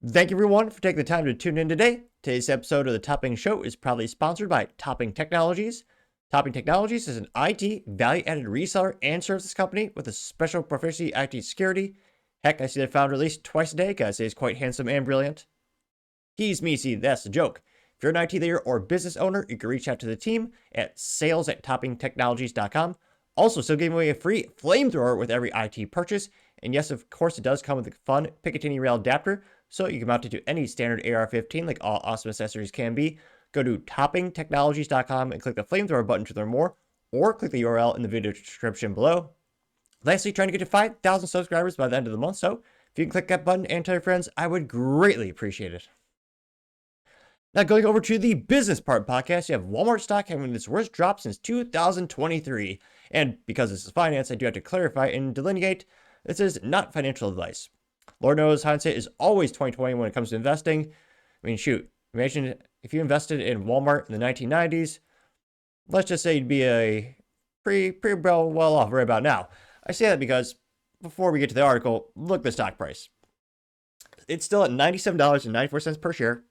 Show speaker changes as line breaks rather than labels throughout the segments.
Thank you everyone for taking the time to tune in today. Today's episode of the Topping Show is proudly sponsored by Topping Technologies. Topping Technologies is an IT value-added reseller and services company with a special proficiency in IT security. Heck, I see their founder at least twice a day because he's quite handsome and brilliant. He's me, see, that's the joke. If you're an IT leader or business owner, you can reach out to the team at sales@toppingtechnologies.com. Also, still giving away a free flamethrower with every IT purchase. And yes, of course, it does come with a fun Picatinny rail adapter, so you can mount it to any standard AR-15 like all awesome accessories can be. Go to toppingtechnologies.com and click the flamethrower button to learn more, or click the URL in the video description below. Lastly, trying to get to 5,000 subscribers by the end of the month, so if you can click that button and tell your friends, I would greatly appreciate it. Now, going over to the business part podcast, you have Walmart stock having its worst drop since 2023. And because this is finance, I do have to clarify and delineate this is not financial advice. Lord knows hindsight is always 2020 when it comes to investing. I mean, shoot, imagine if you invested in Walmart in the 1990s, let's just say you'd be a pretty well off right about now. I say that because before we get to the article, look at the stock price. It's still at $97.94 per share.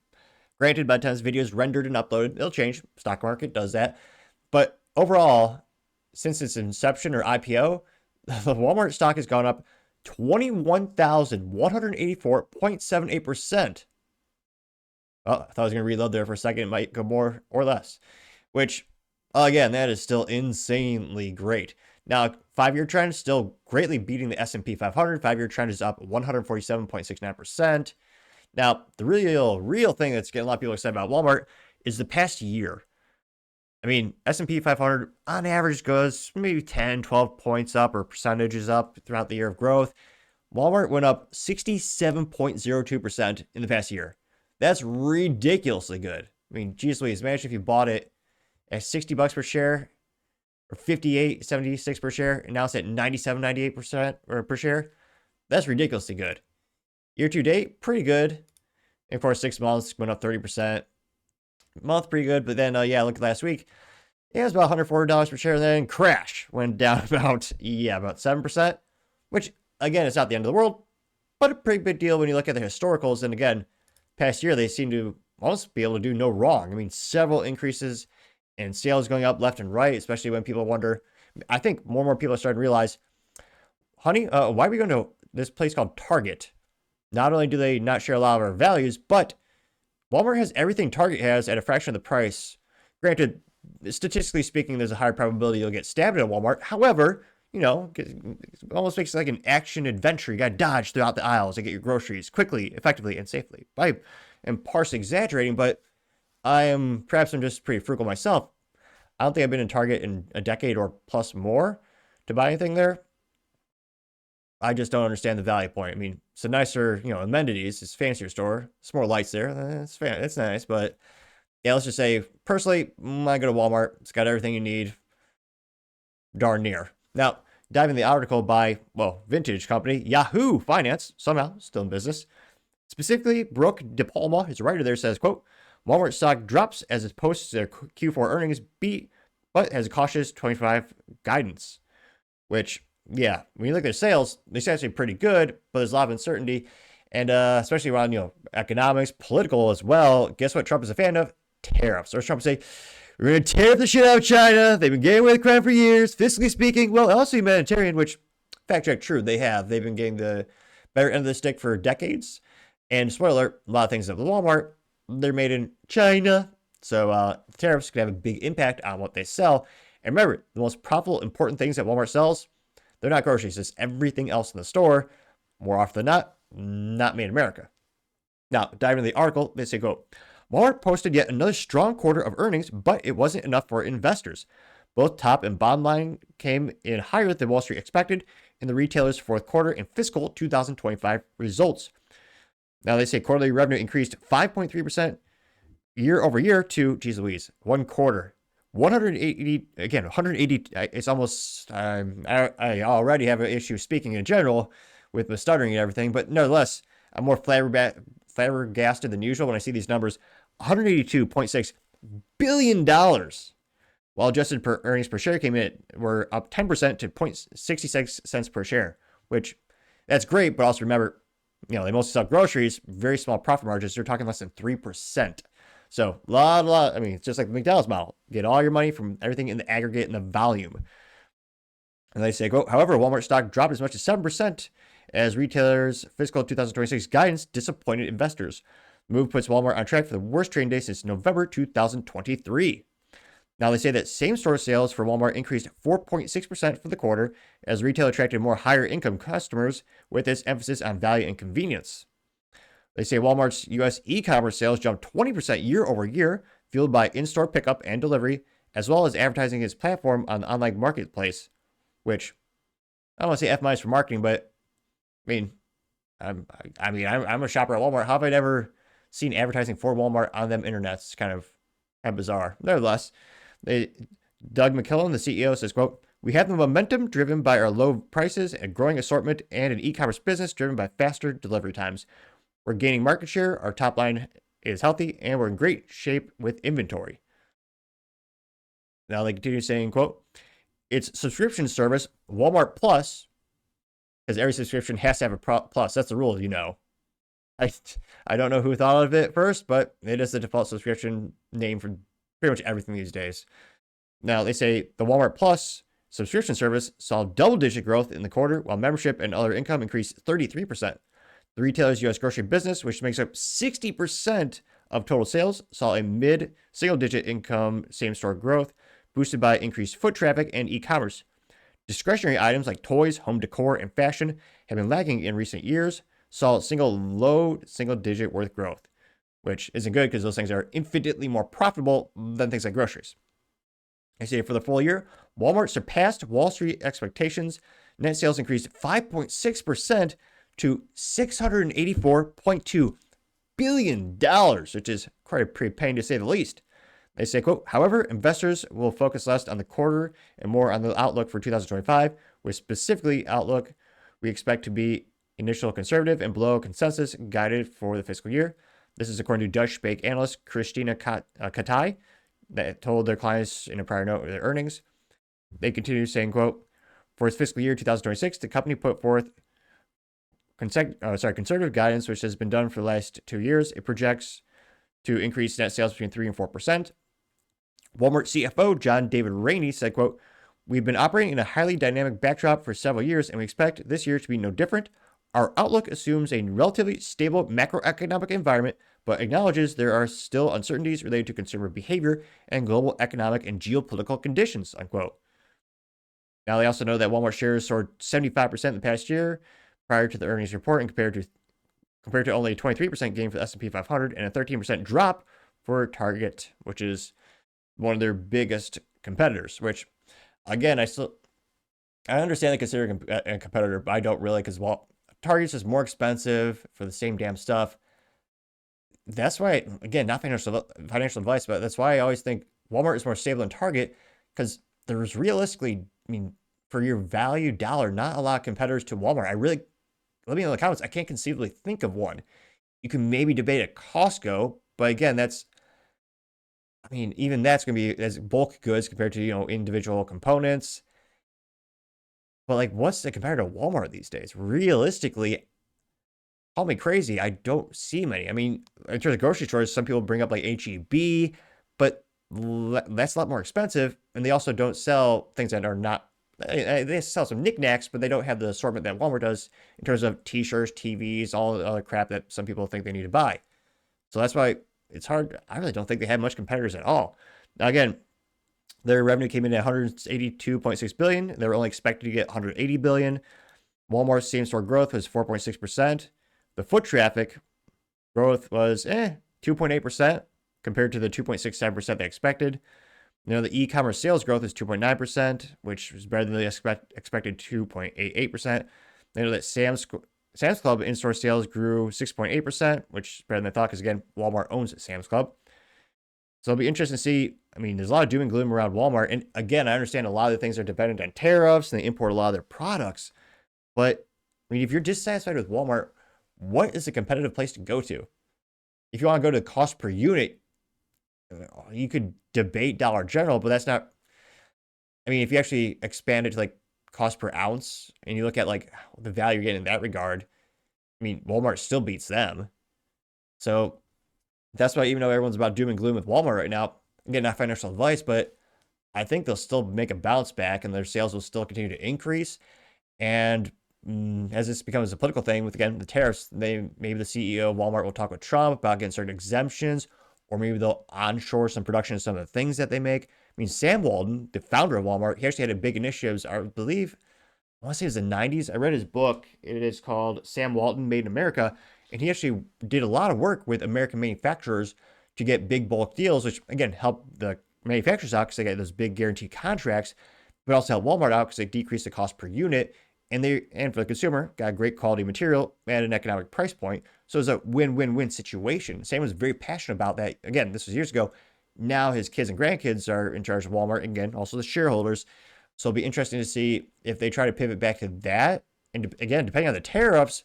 Granted, by the time this video is rendered and uploaded, it'll change. Stock market does that. But overall, since its inception or IPO, the Walmart stock has gone up 21,184.78%. Well, I thought I was going to reload there for a second. It might go more or less, which, again, that is still insanely great. Now, 5-year trend is still greatly beating the S&P 500. 5-year trend is up 147.69%. Now, the real thing that's getting a lot of people excited about Walmart is the past year. I mean, S&P 500 on average goes maybe 10, 12 points up or percentages up throughout the year of growth. Walmart went up 67.02% in the past year. That's ridiculously good. I mean, geez Louise, imagine if you bought it at $60 per share or 58.76 per share, and now it's at 97.98% or per share. That's ridiculously good. Year to date, pretty good. And for 6 months, went up 30%. Month, pretty good. But then, look at last week. It was about $140 per share, and then crash. Went down about 7%. Which, again, it's not the end of the world, but a pretty big deal when you look at the historicals. And again, past year, they seem to almost be able to do no wrong. I mean, several increases in sales going up left and right, especially when people wonder. I think more and more people are starting to realize, honey, why are we going to this place called Target? Not only do they not share a lot of our values, but Walmart has everything Target has at a fraction of the price. Granted, statistically speaking, there's a higher probability you'll get stabbed at a Walmart. However, it almost makes it like an action adventure. You got to dodge throughout the aisles to get your groceries quickly, effectively, and safely. I am partially exaggerating, but I'm just pretty frugal myself. I don't think I've been in Target in a decade or plus more to buy anything there. I just don't understand the value point. I mean, it's a nicer, amenities. It's a fancier store. It's more lights there. It's nice, but yeah, let's just say, personally, I go to Walmart. It's got everything you need, darn near. Now, diving the article by, vintage company, Yahoo Finance, somehow still in business. Specifically, Brooke DePalma, his writer there, says, quote, Walmart stock drops as it posts their Q4 earnings beat, but has a cautious 25 guidance, which, yeah, when you look at their sales, they say actually pretty good, but there's a lot of uncertainty, and especially around economics, political as well. Guess what Trump is a fan of? Tariffs. Or Trump say, we're going to tariff the shit out of China. They've been getting away with crime for years. Fiscally speaking, well, also humanitarian, which fact check true, they have. They've been getting the better end of the stick for decades. And spoiler alert, a lot of things at Walmart, they're made in China, so tariffs could have a big impact on what they sell. And remember, the most profitable, important things that Walmart sells, they're not groceries. It's everything else in the store. More often than not made in America. Now, diving into the article, they say, quote, Walmart posted yet another strong quarter of earnings, but it wasn't enough for investors. Both top and bottom line came in higher than Wall Street expected in the retailer's fourth quarter and fiscal 2025 results. Now, they say quarterly revenue increased 5.3% year over year to, geez Louise, one quarter. 180, it's almost, I already have an issue speaking in general with the stuttering and everything, but nevertheless, I'm more flabbergasted than usual when I see these numbers. $182.6 billion, while adjusted per earnings per share came in, were up 10% to 0.66 cents per share, which that's great, but also remember, they mostly sell groceries, very small profit margins. They're talking less than 3%. So, I mean, it's just like the McDonald's model. Get all your money from everything in the aggregate and the volume. And they say, however, Walmart stock dropped as much as 7% as retailers' fiscal 2026 guidance disappointed investors. The move puts Walmart on track for the worst trading day since November 2023. Now, they say that same-store sales for Walmart increased 4.6% for the quarter as the retailer attracted more higher-income customers with its emphasis on value and convenience. They say Walmart's U.S. e-commerce sales jumped 20% year over year, fueled by in-store pickup and delivery, as well as advertising its platform on the online marketplace, which I don't want to say F- for marketing, but I mean, I'm a shopper at Walmart. How have I never seen advertising for Walmart on them internets? It's kind of bizarre. Nevertheless, Doug McKillon, the CEO, says, quote, "We have the momentum driven by our low prices, a growing assortment, and an e-commerce business driven by faster delivery times. We're gaining market share, our top line is healthy, and we're in great shape with inventory." Now they continue saying, quote, "Its subscription service, Walmart Plus," because every subscription has to have a plus. That's the rule, I don't know who thought of it first, but it is the default subscription name for pretty much everything these days. Now, they say the Walmart Plus subscription service saw double-digit growth in the quarter, while membership and other income increased 33%. The retailer's U.S. grocery business, which makes up 60% of total sales, saw a mid-single-digit income same-store growth, boosted by increased foot traffic and e-commerce. Discretionary items like toys, home decor, and fashion have been lagging in recent years, saw low single-digit worth growth, which isn't good because those things are infinitely more profitable than things like groceries. I say for the full year, Walmart surpassed Wall Street expectations. Net sales increased 5.6% to $684.2 billion, which is quite a pretty pain to say the least. They say, quote, "However, investors will focus less on the quarter and more on the outlook for 2025, with specifically outlook we expect to be initial conservative and below consensus guided for the fiscal year." This is according to Deutsche Bank analyst Christina Katai, that told their clients in a prior note of their earnings. They continue saying, quote, "For its fiscal year 2026, the company put forth conservative guidance, which has been done for the last 2 years. It projects to increase net sales between 3 and 4%. Walmart CFO John David Rainey said, quote, "We've been operating in a highly dynamic backdrop for several years, and we expect this year to be no different. Our outlook assumes a relatively stable macroeconomic environment, but acknowledges there are still uncertainties related to consumer behavior and global economic and geopolitical conditions," unquote. Now, they also know that Walmart shares soared 75% in the past year prior to the earnings report, and compared to only a 23% gain for the S&P 500 and a 13% drop for Target, which is one of their biggest competitors, which, again, I understand they consider a competitor, but I don't really, because, well, Target's is more expensive for the same damn stuff. That's why, again, not financial advice, but that's why I always think Walmart is more stable than Target, because there's realistically, I mean, for your value dollar, not a lot of competitors to Walmart. Let me know in the comments. I can't conceivably think of one. You can maybe debate at Costco, but again, even that's going to be as bulk goods compared to, individual components. But like, what's the comparator to Walmart these days? Realistically, call me crazy, I don't see many. I mean, in terms of grocery stores, some people bring up like H-E-B, but that's a lot more expensive. And they also don't sell things that are not, they sell some knickknacks, but they don't have the assortment that Walmart does in terms of t-shirts, TVs, all the other crap that some people think they need to buy. So that's why it's hard. I really don't think they have much competitors at all. Now, again, their revenue came in at $182.6 billion. They were only expected to get $180 billion. Walmart's same-store growth was 4.6%. The foot traffic growth was 2.8% compared to the 2.67% they expected. The e-commerce sales growth is 2.9%, which was better than the expected 2.88%. They know that Sam's Club in-store sales grew 6.8%, which is better than I thought because, again, Walmart owns Sam's Club. So it'll be interesting to see. I mean, there's a lot of doom and gloom around Walmart. And again, I understand a lot of the things are dependent on tariffs and they import a lot of their products. But I mean, if you're dissatisfied with Walmart, what is a competitive place to go to? If you want to go to cost per unit, you could debate Dollar General, but that's not. I mean, if you actually expand it to like cost per ounce and you look at like the value you're getting in that regard, I I mean, Walmart still beats them. So that's why, even though everyone's about doom and gloom with Walmart right now, again, not financial advice, but I think they'll still make a bounce back and their sales will still continue to increase. And as this becomes a political thing with, again, the tariffs, maybe the CEO of Walmart will talk with Trump about getting certain exemptions, or maybe they'll onshore some production of some of the things that they make. I mean, Sam Walton, the founder of Walmart, he actually had a big initiatives, I believe, I want to say it was the 90s. I read his book. It is called Sam Walton Made in America. And he actually did a lot of work with American manufacturers to get big bulk deals, which again helped the manufacturers out because they get those big guaranteed contracts, but also helped Walmart out because they decreased the cost per unit. And for the consumer, got a great quality material at an economic price point. So it's a win-win-win situation. Sam was very passionate about that. Again, this was years ago. Now his kids and grandkids are in charge of Walmart. And again, also the shareholders. So it'll be interesting to see if they try to pivot back to that. And again, depending on the tariffs,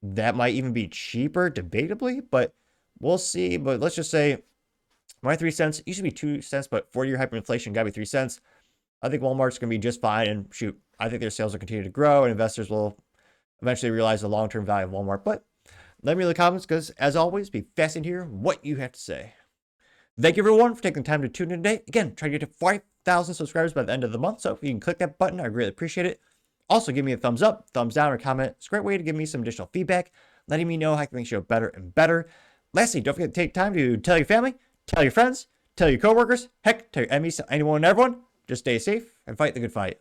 that might even be cheaper, debatably, but we'll see. But let's just say my 3 cents, it used to be 2 cents, but 4-year hyperinflation got to be 3 cents. I think Walmart's going to be just fine. And shoot, I think their sales will continue to grow and investors will eventually realize the long-term value of Walmart. But let me know in the comments because, as always, be fascinated to hear what you have to say. Thank you, everyone, for taking the time to tune in today. Again, trying to get to 5,000 subscribers by the end of the month. So if you can click that button, I really appreciate it. Also, give me a thumbs up, thumbs down, or comment. It's a great way to give me some additional feedback, letting me know how I can make the show better and better. Lastly, don't forget to take time to tell your family, tell your friends, tell your coworkers, heck, tell your enemies, anyone and everyone. Just stay safe and fight the good fight.